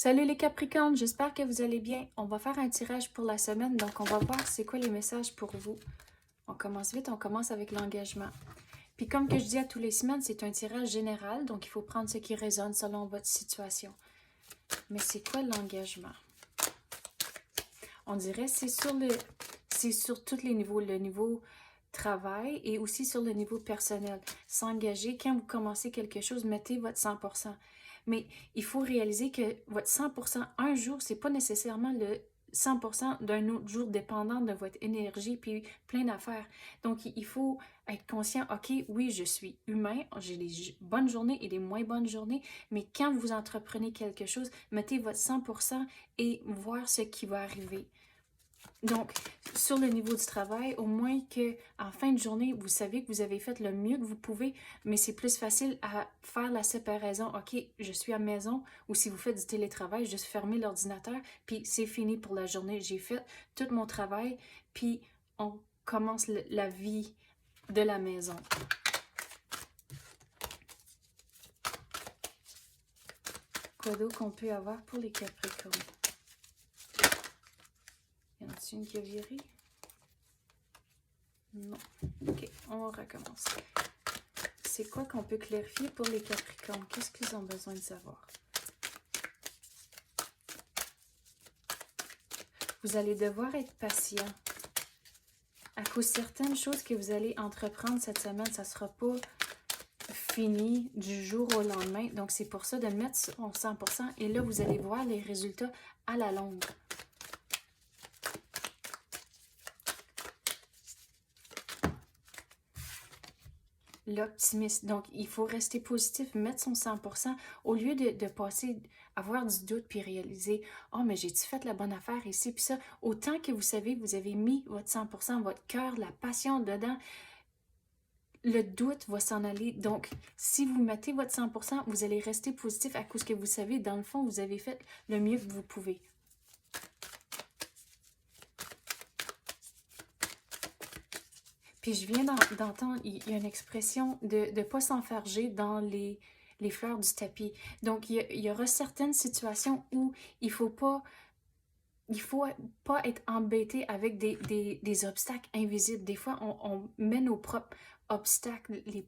Salut les Capricornes, j'espère que vous allez bien. On va faire un tirage pour la semaine, donc on va voir c'est quoi les messages pour vous. On commence vite, on commence avec l'engagement. Puis comme que je dis à tous les semaines, c'est un tirage général, donc il faut prendre ce qui résonne selon votre situation. Mais c'est quoi l'engagement? On dirait que c'est sur tous les niveaux, le niveau travail et aussi sur le niveau personnel. S'engager, quand vous commencez quelque chose, mettez votre 100%. Mais il faut réaliser que votre 100% un jour, c'est pas nécessairement le 100% d'un autre jour dépendant de votre énergie puis plein d'affaires. Donc, il faut être conscient, OK, oui, je suis humain, j'ai des bonnes journées et des moins bonnes journées, mais quand vous entreprenez quelque chose, mettez votre 100% et voir ce qui va arriver. Donc, sur le niveau du travail, au moins qu'en fin de journée, vous savez que vous avez fait le mieux que vous pouvez, mais c'est plus facile à faire la séparation. OK, je suis à la maison, ou si vous faites du télétravail, juste fermer l'ordinateur, puis c'est fini pour la journée. J'ai fait tout mon travail, puis on commence la vie de la maison. Quoi d'autre qu'on peut avoir pour les Capricornes? Y en a-t-il une qui a viré? Non. OK, on recommence. C'est quoi qu'on peut clarifier pour les Capricornes? Qu'est-ce qu'ils ont besoin de savoir? Vous allez devoir être patient. À cause de certaines choses que vous allez entreprendre cette semaine, ça ne sera pas fini du jour au lendemain. Donc, c'est pour ça de mettre son 100% et là, vous allez voir les résultats à la longue. L'optimisme. Donc, il faut rester positif, mettre son 100% au lieu de passer, avoir du doute puis réaliser « Oh, mais j'ai-tu fait la bonne affaire ici? » Puis ça, autant que vous savez, vous avez mis votre 100%, votre cœur, la passion dedans, le doute va s'en aller. Donc, si vous mettez votre 100%, vous allez rester positif à cause que vous savez, dans le fond, vous avez fait le mieux que vous pouvez. Puis je viens d'entendre, il y a une expression de ne pas s'enfarger dans les fleurs du tapis. Donc, il y aura certaines situations où il faut pas être embêté avec des obstacles invisibles. Des fois, on met nos propres obstacles, des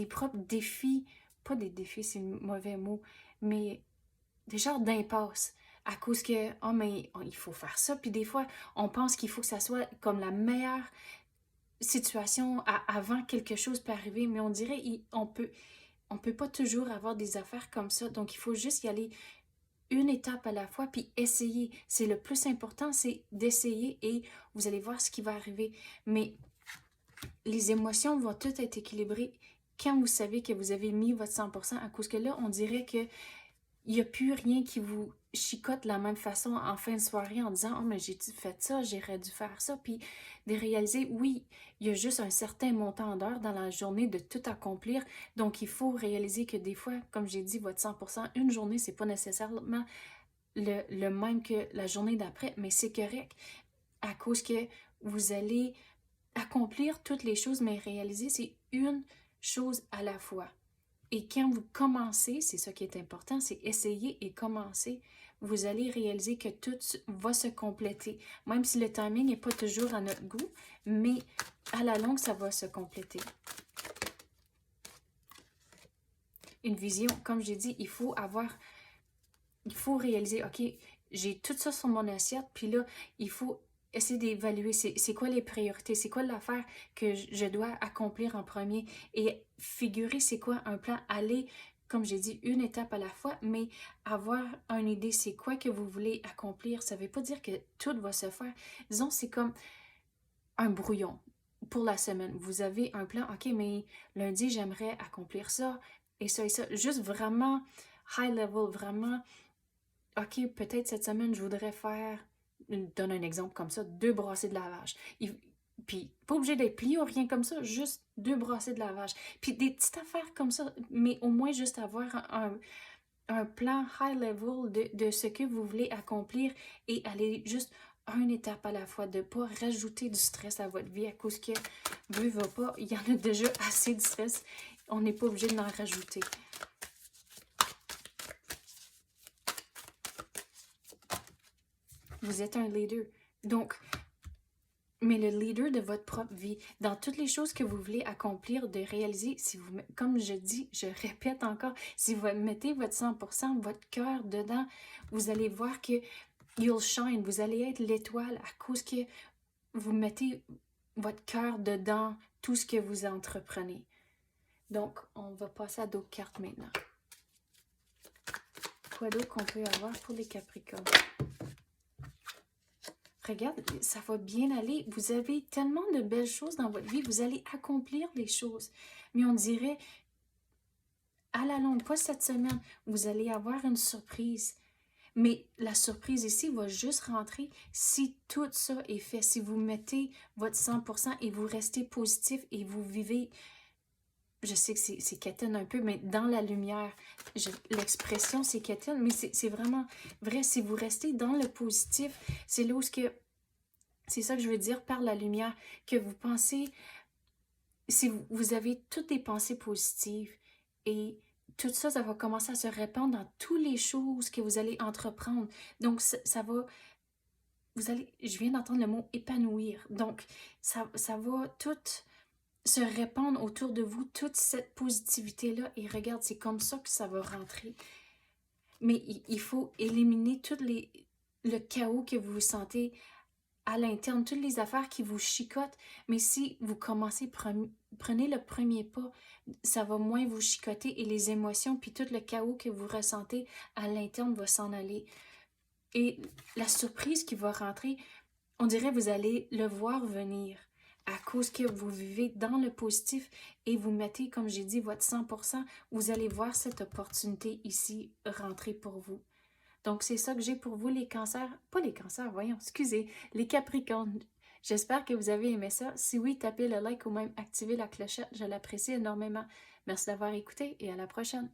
propres défis, pas des défis, c'est un mauvais mot, mais des genres d'impasses à cause que, oh, mais il faut faire ça. Puis des fois, on pense qu'il faut que ça soit comme la meilleure situation avant quelque chose peut arriver, mais on dirait on peut pas toujours avoir des affaires comme ça. Donc, il faut juste y aller une étape à la fois, puis essayer. C'est le plus important, c'est d'essayer et vous allez voir ce qui va arriver. Mais les émotions vont toutes être équilibrées quand vous savez que vous avez mis votre 100%, à cause que là, on dirait que il n'y a plus rien qui vous chicote de la même façon en fin de soirée en disant « Oh, mais j'ai fait ça, j'aurais dû faire ça. » Puis de réaliser, oui, il y a juste un certain montant d'heures dans la journée de tout accomplir. Donc, il faut réaliser que des fois, comme j'ai dit, votre 100%, une journée, c'est pas nécessairement le même que la journée d'après, mais c'est correct à cause que vous allez accomplir toutes les choses, mais réaliser, c'est une chose à la fois. Et quand vous commencez, c'est ça qui est important, c'est essayer et commencer, vous allez réaliser que tout va se compléter. Même si le timing n'est pas toujours à notre goût, mais à la longue, ça va se compléter. Une vision, comme j'ai dit, il faut réaliser, OK, j'ai tout ça sur mon assiette, puis là, il faut essayer d'évaluer c'est quoi les priorités, c'est quoi l'affaire que je dois accomplir en premier et figurer c'est quoi un plan, aller, comme j'ai dit, une étape à la fois, mais avoir une idée, c'est quoi que vous voulez accomplir. Ça ne veut pas dire que tout va se faire. Disons, c'est comme un brouillon pour la semaine. Vous avez un plan, OK, mais lundi, j'aimerais accomplir ça et ça et ça. Juste vraiment high level, vraiment OK, peut-être cette semaine, je voudrais faire, donne un exemple comme ça, 2 brassées de lavage. Puis, pas obligé d'être plié ou rien comme ça, juste 2 brassées de lavage. Puis des petites affaires comme ça, mais au moins juste avoir un plan high level de ce que vous voulez accomplir et aller juste une étape à la fois, de ne pas rajouter du stress à votre vie à cause que, va pas, il y en a déjà assez de stress, on n'est pas obligé d'en rajouter. vous êtes un leader. Donc, mais le leader de votre propre vie, dans toutes les choses que vous voulez accomplir, de réaliser, si vous, comme je dis, je répète encore, si vous mettez votre 100%, votre cœur dedans, vous allez voir que you'll shine, vous allez être l'étoile à cause que vous mettez votre cœur dedans tout ce que vous entreprenez. Donc, on va passer à d'autres cartes maintenant. Quoi d'autre qu'on peut avoir pour les Capricornes? Regarde, ça va bien aller. Vous avez tellement de belles choses dans votre vie. Vous allez accomplir les choses. Mais on dirait, à la longue, pas cette semaine, vous allez avoir une surprise. Mais la surprise ici va juste rentrer si tout ça est fait. Si vous mettez votre 100% et vous restez positif et vous vivez, je sais que c'est quétaine un peu, mais dans la lumière. L'expression, c'est quétaine, mais c'est vraiment vrai. Si vous restez dans le positif, c'est là où c'est ça que je veux dire par la lumière, que vous pensez, si vous avez toutes des pensées positives et tout ça, ça va commencer à se répandre dans toutes les choses que vous allez entreprendre. Donc, ça va, vous allez, je viens d'entendre le mot épanouir. Donc, ça va tout se répandre autour de vous, toute cette positivité-là. Et regarde, c'est comme ça que ça va rentrer. Mais il faut éliminer le chaos que vous sentez à l'interne, toutes les affaires qui vous chicotent. Mais si vous commencez, prenez le premier pas, ça va moins vous chicoter et les émotions, puis tout le chaos que vous ressentez à l'interne va s'en aller. Et la surprise qui va rentrer, on dirait que vous allez le voir venir à cause que vous vivez dans le positif et vous mettez, comme j'ai dit, votre 100%, vous allez voir cette opportunité ici rentrer pour vous. Donc, c'est ça que j'ai pour vous, les cancers. Pas les cancers, voyons, excusez, les capricornes. J'espère que vous avez aimé ça. Si oui, tapez le like ou même activez la clochette, je l'apprécie énormément. Merci d'avoir écouté et à la prochaine.